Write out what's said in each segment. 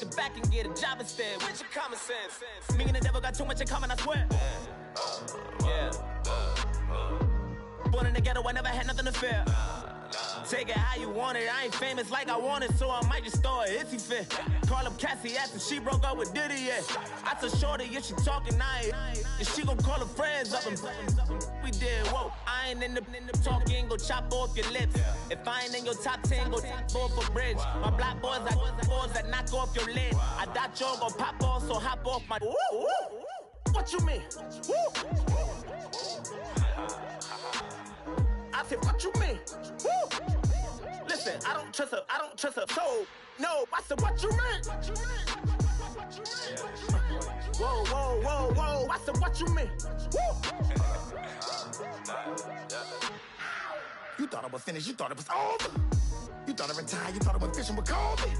sit back and get a job instead. With your common sense. Me and the devil got too much in common, I swear. Yeah. Born in the ghetto, I never had nothing to fear. Take it how you want it. I ain't famous like I want it, so I might just throw it if he fit. Call up Cassie after she broke up with Diddy, yeah. I told Shorty if she talking, and she gon' call her friends up and we did, whoa. I ain't in the talking, go chop off your lips. If I ain't in your top 10, go top 4 for bridge. My black boys, I got boys that knock off your lid. I thought y'all gon' pop off, so hop off my. What you mean? I said, what you mean? Listen, I don't trust her, so no. I said, what you mean? Whoa. I said, what you mean? You thought it was finished, you thought it was over. You thought I retired, you thought I went fishing with Kobe.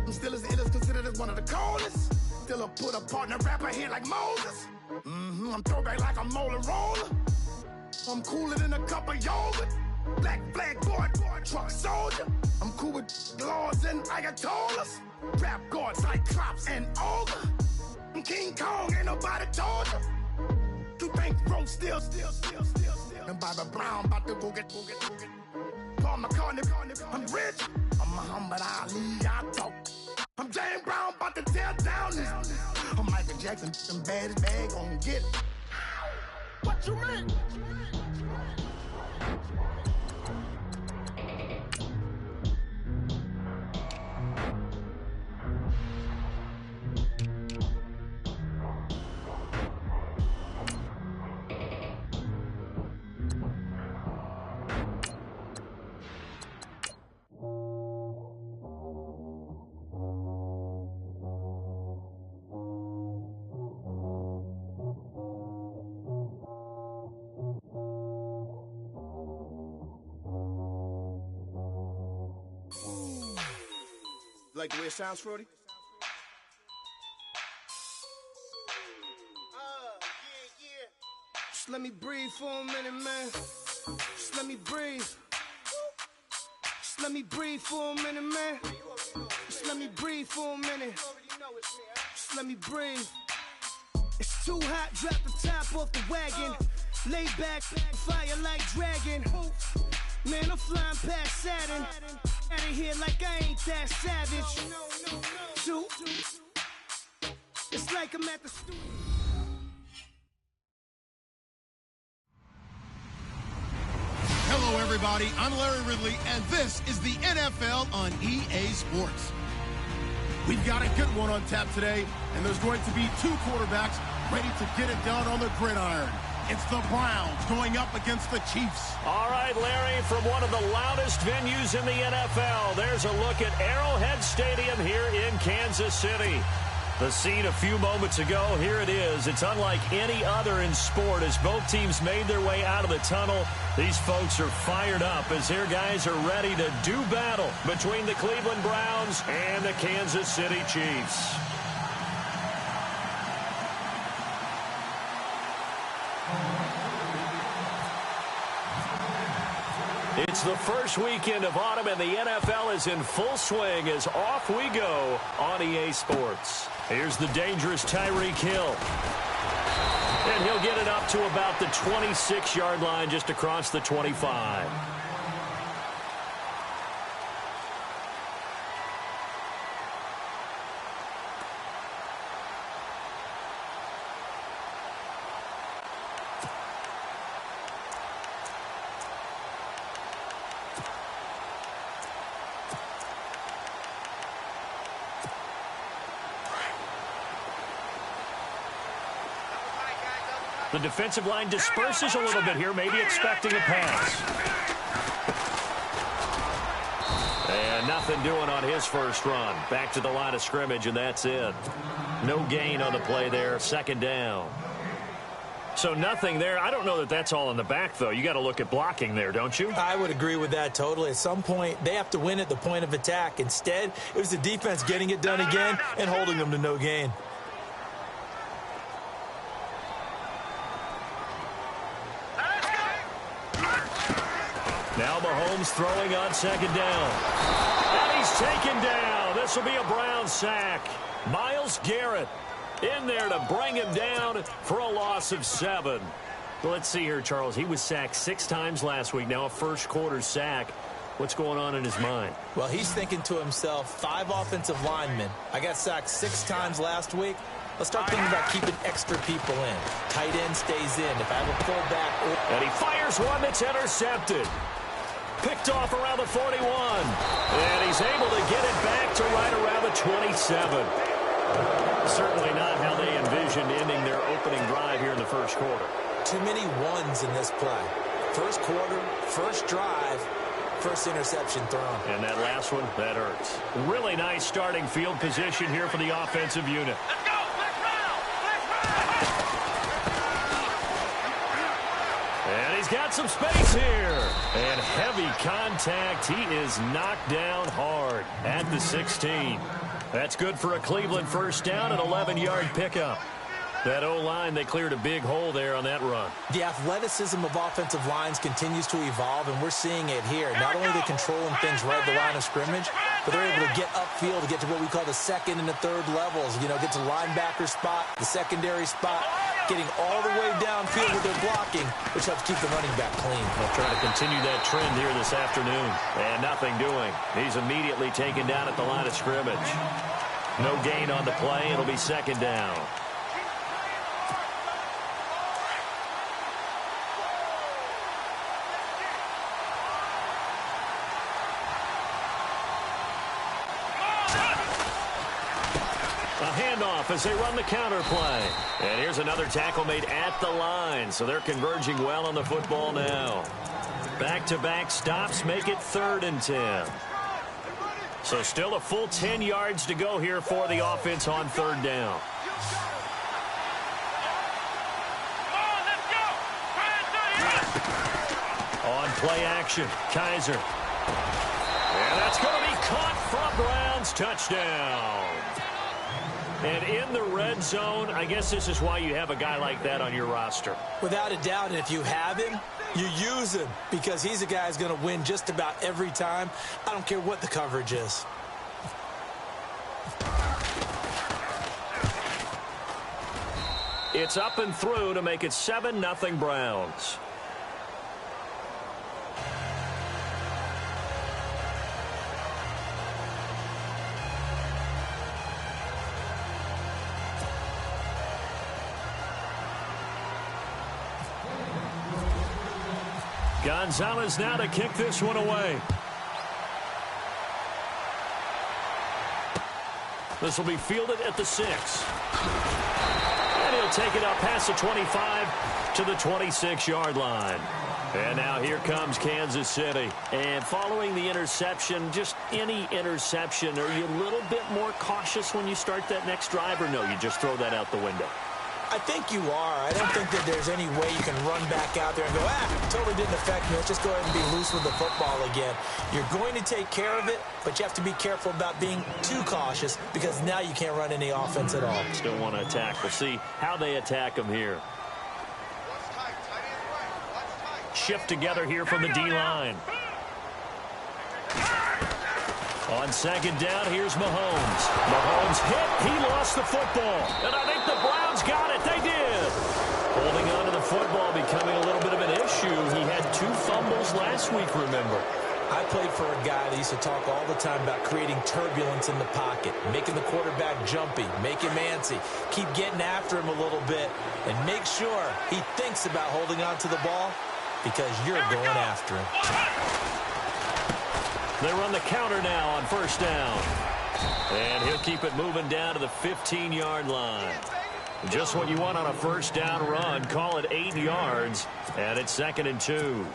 I'm still as ill as considered as one of the coldest. Still a put a partner rapper here like Moses. I'm throwback like a molar roller. I'm cooler than a cup of yogurt. Black flag boy, truck soldier. I'm cool with laws and ayatollahs. Rap gods like Cyclops and Ogre. I'm King Kong, ain't nobody told you. You think Rome still. And Bobby Brown about to go get. Paul McCartney, I'm rich. I'm Muhammad Ali, I talk. I'm James Brown, about to tear down this. I'm Michael Jackson, them bad as bad gon' get it. What you mean? Like the way it sounds, Frody? Yeah. Just let me breathe for a minute, man. Just let me breathe. Just let me breathe for a minute, man. Just let me breathe for a minute. Just let me breathe. It's too hot, drop the top off the wagon. Lay back, fire like dragon. Man, I'm flying past Saturn. Out of here like I ain't that savage. Shoot. It's like I'm at the studio. Hello, everybody. I'm Larry Ridley, and this is the NFL on EA Sports. We've got a good one on tap today, and there's going to be two quarterbacks ready to get it done on the gridiron. It's the Browns going up against the Chiefs. All right, Larry, from one of the loudest venues in the NFL, there's a look at Arrowhead Stadium here in Kansas City. The scene a few moments ago, here it is. It's unlike any other in sport as both teams made their way out of the tunnel. These folks are fired up as their guys are ready to do battle between the Cleveland Browns and the Kansas City Chiefs. It's the first weekend of autumn, and the NFL is in full swing as off we go on EA Sports. Here's the dangerous Tyreek Hill. And he'll get it up to about the 26-yard line, just across the 25. The defensive line disperses a little bit here, maybe expecting a pass. And nothing doing on his first run. Back to the line of scrimmage, and that's it. No gain on the play there, second down. So nothing there. I don't know that that's all in the back, though. You got to look at blocking there, don't you? I would agree with that totally. At some point, they have to win at the point of attack. Instead, it was the defense getting it done again and holding them to no gain. Now Mahomes throwing on second down. And he's taken down. this will be a Brown sack. Myles Garrett in there to bring him down for a loss of 7. Well, let's see here, Charles. He was sacked 6 times last week. Now a first-quarter sack. What's going on in his mind? Well, he's thinking to himself, 5 offensive linemen. I got sacked 6 times last week. Let's start thinking about keeping extra people in. Tight end stays in. If I have a pullback. And he fires one that's intercepted. Picked off around the 41. And he's able to get it back to right around the 27. Certainly not how they envisioned ending their opening drive here in the first quarter. Too many ones in this play. First quarter, first drive, first interception thrown. And that last one, that hurts. Really nice starting field position here for the offensive unit. Let's go! Let's round! And he's got some space here. And heavy contact. He is knocked down hard at the 16. That's good for a Cleveland first down, an 11-yard pickup. That O-line, they cleared a big hole there on that run. The athleticism of offensive lines continues to evolve, and we're seeing it here. Not only are they controlling things right at the line of scrimmage, but they're able to get upfield to get to what we call the second and the third levels. You know, get to linebacker spot, the secondary spot, getting all the way downfield with their blocking, which helps keep the running back clean. They'll try to continue that trend here this afternoon. And nothing doing. He's immediately taken down at the line of scrimmage. No gain on the play. It'll be second down. Handoff as they run the counter play. And here's another tackle made at the line. So they're converging well on the football now. Back-to-back stops make it 3rd and 10. So still a full 10 yards to go here for the offense on 3rd down. On play action, Kaiser. And that's going to be caught for Brown's touchdown. And in the red zone, I guess this is why you have a guy like that on your roster. Without a doubt, and if you have him, you use him because he's a guy who's going to win just about every time. I don't care what the coverage is. It's up and through to make it 7-0 Browns. Gonzalez now to kick this one away. This will be fielded at the 6. And he'll take it up past the 25 to the 26-yard line. And now here comes Kansas City. And following the interception, just any interception, are you a little bit more cautious when you start that next drive, or no, you just throw that out the window? I think you are. I don't think that there's any way you can run back out there and go, totally didn't affect me. Let's just go ahead and be loose with the football again. You're going to take care of it, but you have to be careful about being too cautious because now you can't run any offense at all. Still want to attack. We'll see how they attack them here. Shift together here from the D-line. On 2nd down, here's Mahomes. Mahomes hit. He lost the football. And I think the Browns got it. They did. Holding on to the football becoming a little bit of an issue. He had 2 fumbles last week, remember. I played for a guy that used to talk all the time about creating turbulence in the pocket, making the quarterback jumpy, make him antsy, keep getting after him a little bit, and make sure he thinks about holding on to the ball because you're going after him. They run the counter now on 1st down. And he'll keep it moving down to the 15-yard line. Just what you want on a 1st down run. Call it 8 yards. And it's 2nd and 2.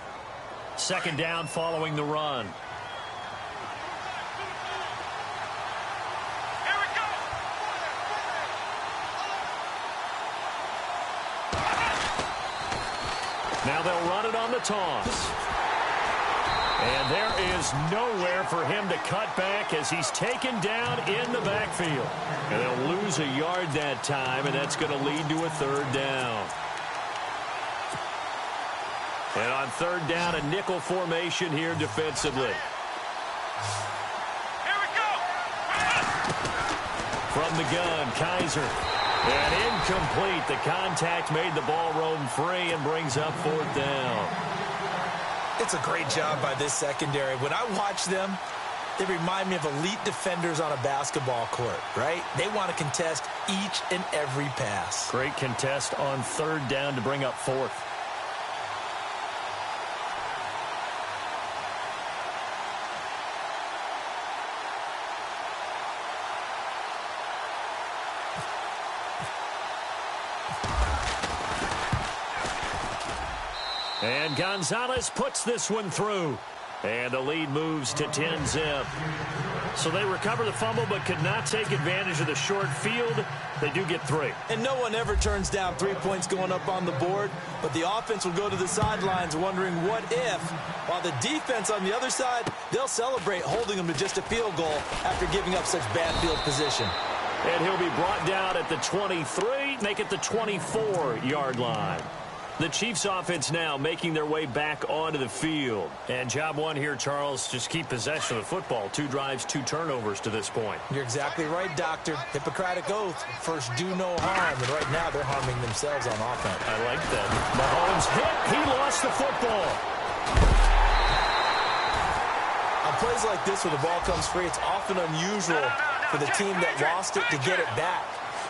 2nd down following the run. Now they'll run it on the toss. And there is nowhere for him to cut back as he's taken down in the backfield. And they'll lose a yard that time, and that's going to lead to a 3rd down. And on 3rd down, a nickel formation here defensively. Here we go! the gun, Kaiser. And incomplete. The contact made the ball roam free and brings up 4th down. It's a great job by this secondary. When I watch them, they remind me of elite defenders on a basketball court, right? They want to contest each and every pass. Great contest on 3rd down to bring up 4th. And Gonzalez puts this one through. And the lead moves to 10-zip. So they recover the fumble but could not take advantage of the short field. They do get 3. And no one ever turns down 3 points going up on the board. But the offense will go to the sidelines wondering what if. While the defense on the other side, they'll celebrate holding them to just a field goal after giving up such bad field position. And he'll be brought down at the 23, make it the 24-yard line. The Chiefs offense now making their way back onto the field. And job one here, Charles, just keep possession of the football. 2 drives, 2 turnovers to this point. You're exactly right, Doctor. Hippocratic oath. First, do no harm. And right now, they're harming themselves on offense. I like that. Mahomes hit. He lost the football. On plays like this where the ball comes free, it's often unusual for the team that lost it to get it back.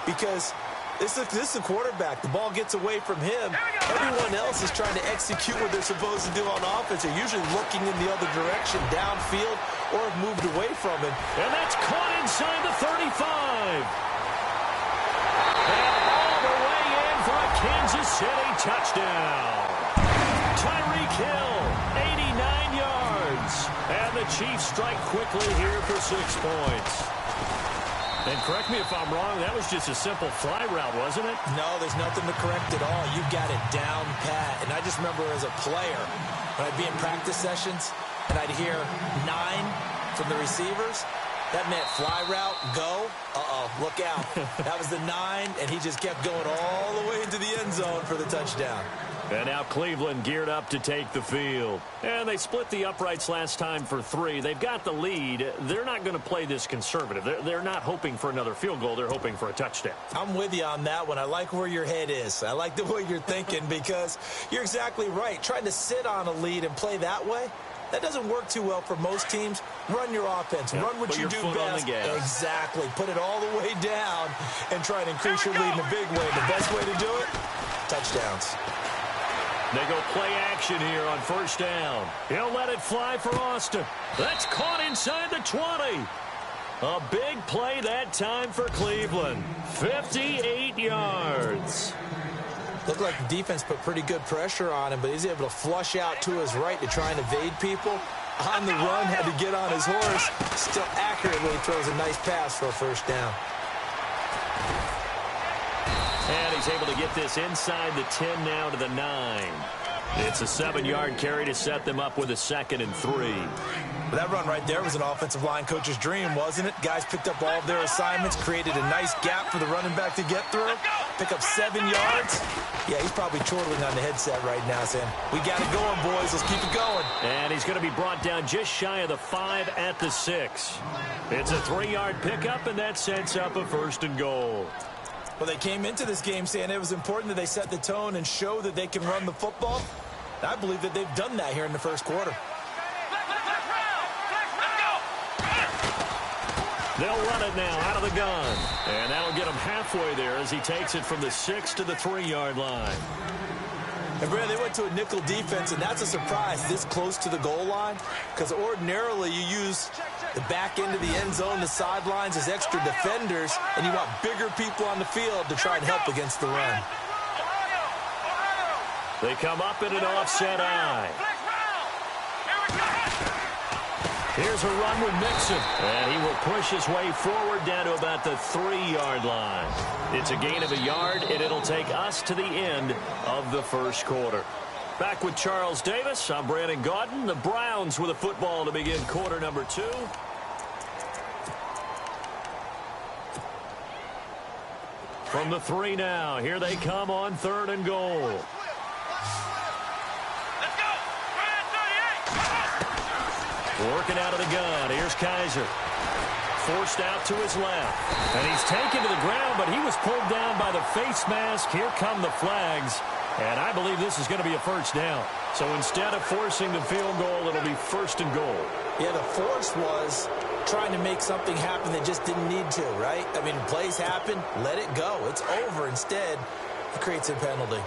Because this is a quarterback. The ball gets away from him. Everyone else is trying to execute what they're supposed to do on offense. They're usually looking in the other direction, downfield, or have moved away from him. And that's caught inside the 35. And all the way in for a Kansas City touchdown. Tyreek Hill, 89 yards. And the Chiefs strike quickly here for 6 points. And correct me if I'm wrong, that was just a simple fly route, wasn't it? No, there's nothing to correct at all. You got it down pat. And I just remember as a player, when I'd be in practice sessions, and I'd hear 9 from the receivers, that meant fly route, go. Uh-oh, look out. That was the 9, and he just kept going all the way into the end zone for the touchdown. And now Cleveland geared up to take the field. And they split the uprights last time for 3. They've got the lead. They're not going to play this conservative. They're not hoping for another field goal. They're hoping for a touchdown. I'm with you on that one. I like where your head is. I like the way you're thinking because you're exactly right. Trying to sit on a lead and play that way, that doesn't work too well for most teams. Run your offense. Run what you do best. Exactly. Put it all the way down and try and increase your lead in a big way. The best way to do it, touchdowns. They go play action here on 1st down. He'll let it fly for Austin. That's caught inside the 20. A big play that time for Cleveland. 58 yards. Looked like the defense put pretty good pressure on him, but he's able to flush out to his right to try and evade people. On the run, had to get on his horse. Still accurately throws a nice pass for a 1st down. And he's able to get this inside the 10 now to the 9. It's a 7-yard carry to set them up with a 2nd and 3. Well, that run right there was an offensive line coach's dream, wasn't it? Guys picked up all of their assignments, created a nice gap for the running back to get through, pick up 7 yards. Yeah, he's probably chortling on the headset right now saying, we got it going, boys. Let's keep it going. And he's going to be brought down just shy of the 5 at the 6. It's a 3-yard pickup, and that sets up a 1st and goal. Well, they came into this game saying it was important that they set the tone and show that they can run the football. And I believe that they've done that here in the 1st quarter. They'll run it now out of the gun. And that'll get him halfway there as he takes it from the 6 to the 3-yard line. And, Brad, they went to a nickel defense, and that's a surprise this close to the goal line because ordinarily you use the back end of the end zone, the sidelines as extra defenders, and you want bigger people on the field to try and help against the run. They come up in an offset eye. Here's a run with Mixon, and he will push his way forward down to about the 3-yard line. It's a gain of a yard, and it'll take us to the end of the 1st quarter. Back with Charles Davis, I'm Brandon Gaudin. The Browns with a football to begin quarter number 2. From the 3 now, here they come on 3rd and goal. Working out of the gun. Here's Kaiser. forced out to his left. And he's taken to the ground, but he was pulled down by the face mask. Here come the flags. And I believe this is going to be a first down. So instead of forcing the field goal, it'll be 1st and goal. Yeah, the force was trying to make something happen that just didn't need to, right? I mean, plays happen, let it go. It's over. Instead, it creates a penalty.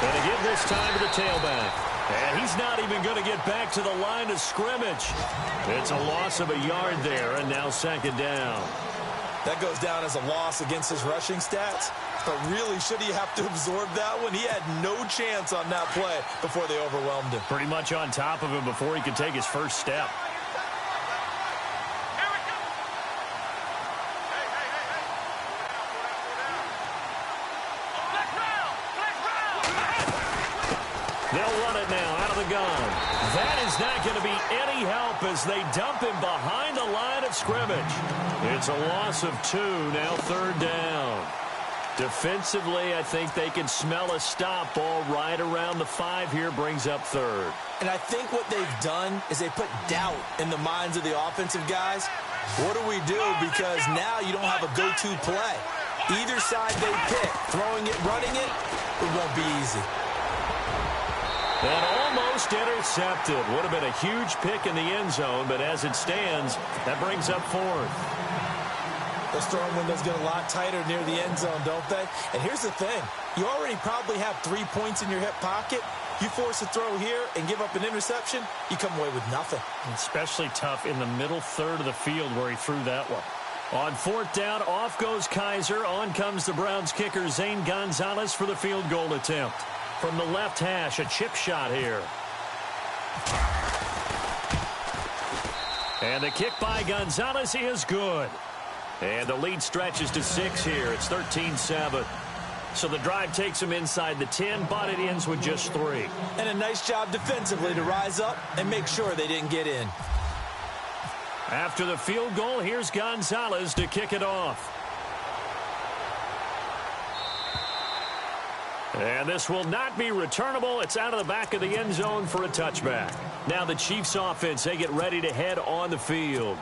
And again this time to the tailback. And he's not even going to get back to the line of scrimmage. It's a loss of a yard there, and now 2nd down. That goes down as a loss against his rushing stats. But really, should he have to absorb that one? He had no chance on that play before they overwhelmed him. Pretty much on top of him before he could take his first step. They'll run it now out of the gun. That is not going to be any help as they dump him behind the line of scrimmage. It's a loss of 2, now 3rd down. Defensively, I think they can smell a stop ball right around the 5 here, brings up 3rd. And I think what they've done is they put doubt in the minds of the offensive guys. What do we do? Because now you don't have a go-to play. Either side they pick, throwing it, running it, it won't be easy. And almost intercepted. Would have been a huge pick in the end zone, but as it stands, that brings up 4th. Those throwing windows get a lot tighter near the end zone, don't they? And here's the thing. You already probably have 3 points in your hip pocket. You force a throw here and give up an interception, you come away with nothing. Especially tough in the middle 3rd of the field where he threw that one. On 4th down, off goes Kaiser. On comes the Browns kicker, Zane Gonzalez, for the field goal attempt. From the left hash, a chip shot here. And the kick by Gonzalez is good. And the lead stretches to 6 here. It's 13-7. So the drive takes him inside the 10, but it ends with just 3. And a nice job defensively to rise up and make sure they didn't get in. After the field goal, here's Gonzalez to kick it off. And this will not be returnable. It's out of the back of the end zone for a touchback. Now the Chiefs offense, they get ready to head on the field.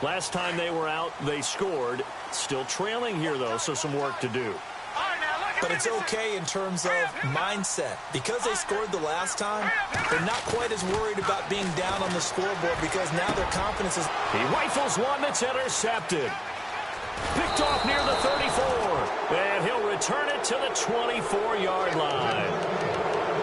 Last time they were out, they scored. Still trailing here, though, so some work to do. But it's okay in terms of mindset. Because they scored the last time, they're not quite as worried about being down on the scoreboard because now their confidence is... He rifles one that's intercepted. Picked off near the 34. And he'll return it to the 24-yard line.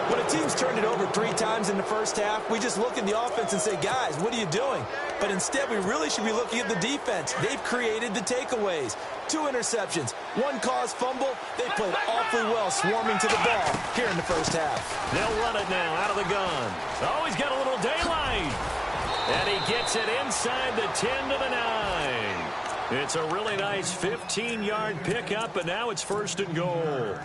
When a team's turned it over 3 times in the first half, we just look at the offense and say, guys, what are you doing? But instead, we really should be looking at the defense. They've created the takeaways. 2 interceptions, 1 caused fumble. They played awfully well swarming to the ball here in the first half. They'll run it now out of the gun. Oh, he's got a little daylight. And he gets it inside the 10 to the 9. It's a really nice 15-yard pickup, and now it's 1st and goal.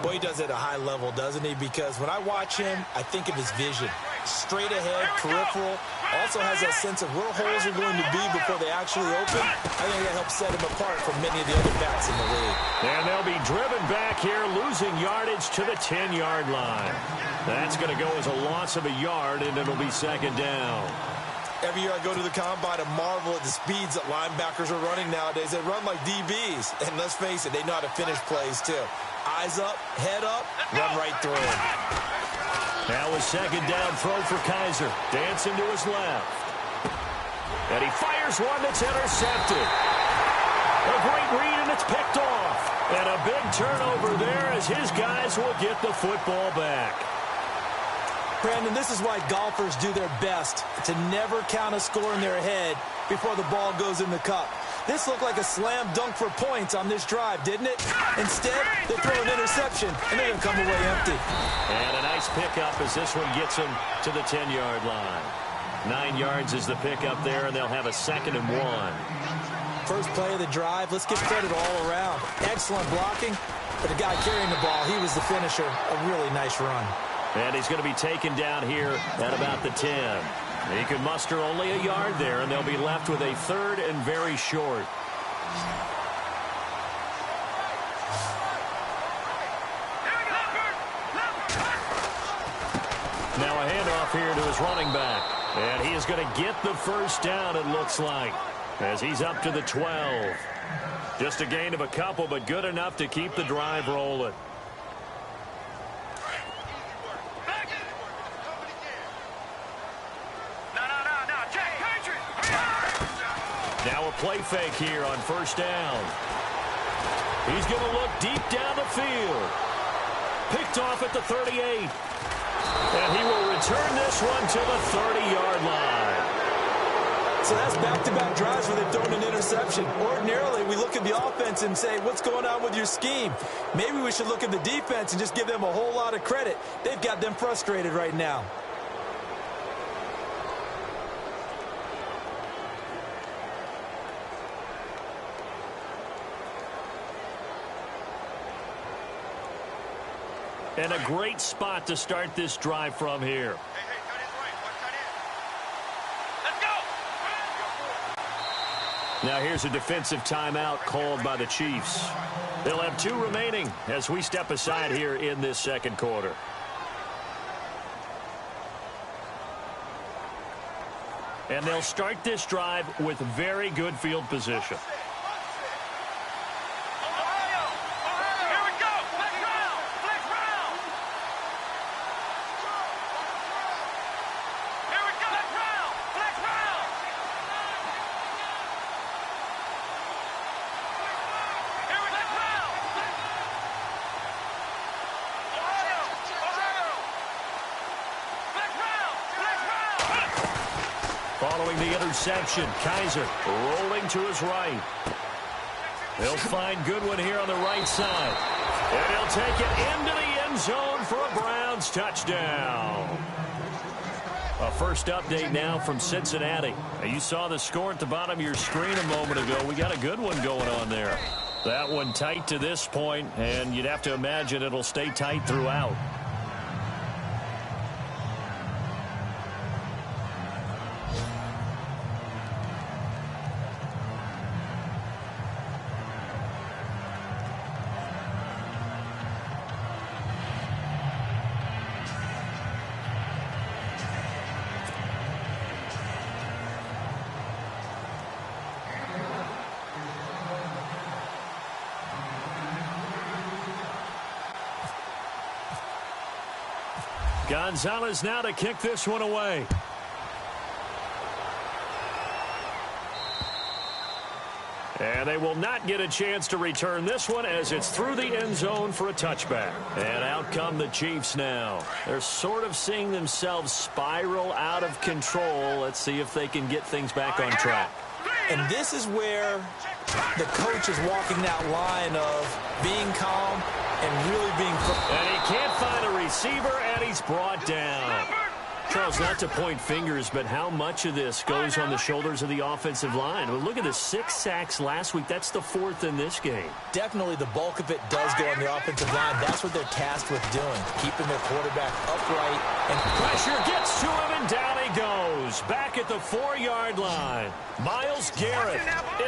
Well, he does it at a high level, doesn't he? Because when I watch him, I think of his vision. Straight ahead, peripheral. Also has that sense of where holes are going to be before they actually open. I think that helps set him apart from many of the other backs in the league. And they'll be driven back here, losing yardage to the 10-yard line. That's going to go as a loss of a yard, and it'll be 2nd down. Every year I go to the combine and marvel at the speeds that linebackers are running nowadays. They run like DBs. And let's face it, they know how to finish plays too. Eyes up, head up, run right through it. Now a 2nd down throw for Kaiser. Dancing to his left. And he fires one that's intercepted. A great read, and it's picked off. And a big turnover there as his guys will get the football back. Brandon, this is why golfers do their best to never count a score in their head before the ball goes in the cup. This looked like a slam dunk for points on this drive, didn't it? Instead, they throw an interception, and they're going to come away empty. And a nice pickup as this one gets them to the 10-yard line. 9 yards is the pickup there, and they'll have a 2nd and 1. First play of the drive, let's give credit all around. Excellent blocking, but the guy carrying the ball, he was the finisher. A really nice run. And he's going to be taken down here at about the 10. He could muster only a yard there, and they'll be left with a 3rd and very short. handoff here to his running back. And he is going to get the first down, it looks like, as he's up to the 12. Just a gain of a couple, but good enough to keep the drive rolling. Now a play fake here on first down. He's going to look deep down the field. Picked off at the 38. And he will return this one to the 30-yard line. So that's back-to-back drives where they've thrown an interception. Ordinarily, we look at the offense and say, what's going on with your scheme? Maybe we should look at the defense and just give them a whole lot of credit. They've got them frustrated right now. And a great spot to start this drive from here. Now here's a defensive timeout called by the Chiefs. They'll have 2 remaining as we step aside here in this second quarter. And they'll start this drive with very good field position. Following the interception, Kaiser rolling to his right. They'll find Goodwin here on the right side. And he'll take it into the end zone for a Browns touchdown. A first update now from Cincinnati. Now, you saw the score at the bottom of your screen a moment ago. We got a good one going on there. That one tight to this point, and you'd have to imagine it'll stay tight throughout. Gonzalez now to kick this one away. And they will not get a chance to return this one as it's through the end zone for a touchback. And out come the Chiefs now. They're sort of seeing themselves spiral out of control. Let's see if they can get things back on track. And this is where the coach is walking that line of being calm and really being... And he can't find a receiver, and he's brought down. Charles, not to point fingers, but how much of this goes on the shoulders of the offensive line? Well, look at the 6 sacks last week. That's the 4th in this game. Definitely the bulk of it does go on the offensive line. That's what they're tasked with doing, keeping their quarterback upright. And pressure gets to him, and down he goes. Back at the 4-yard line. Myles Garrett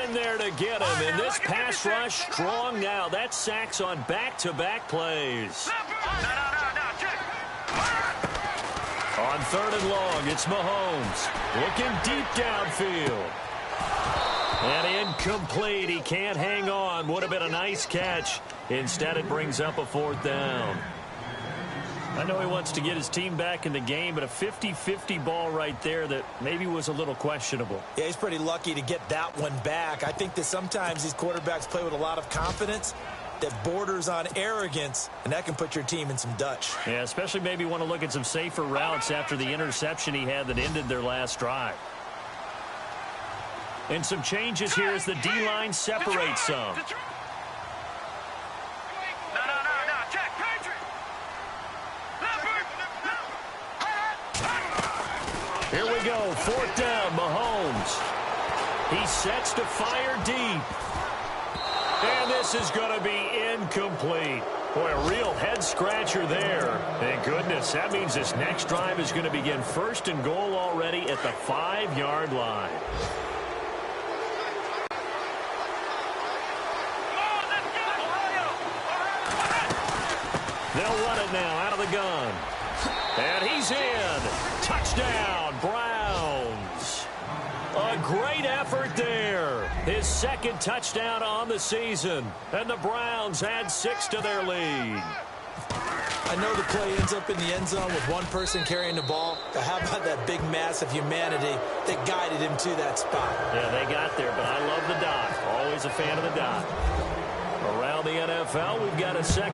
in there to get him. And this pass rush strong now. That's sacks on back-to-back plays. On 3rd and long, it's Mahomes looking deep downfield. And incomplete. He can't hang on. Would have been a nice catch. Instead, it brings up a 4th down. I know he wants to get his team back in the game, but a 50-50 ball right there that maybe was a little questionable. Yeah, he's pretty lucky to get that one back. I think that sometimes these quarterbacks play with a lot of confidence that borders on arrogance, and that can put your team in some Dutch. Yeah, especially maybe want to look at some safer routes after the interception he had that ended their last drive. And some changes here as the D-line separates some. Here we go, 4th down, Mahomes. He sets to fire deep. And this is going to be incomplete. Boy, a real head-scratcher there. Thank goodness. That means this next drive is going to begin 1st and goal already at the 5-yard line. They'll run it now out of the gun. And he's in. Touchdown, Browns. A great effort there. His second touchdown on the season. And the Browns add 6 to their lead. I know the play ends up in the end zone with one person carrying the ball, but how about that big mass of humanity that guided him to that spot? Yeah, they got there, but I love the dot. Always a fan of the dot. Around the NFL, we've got a second.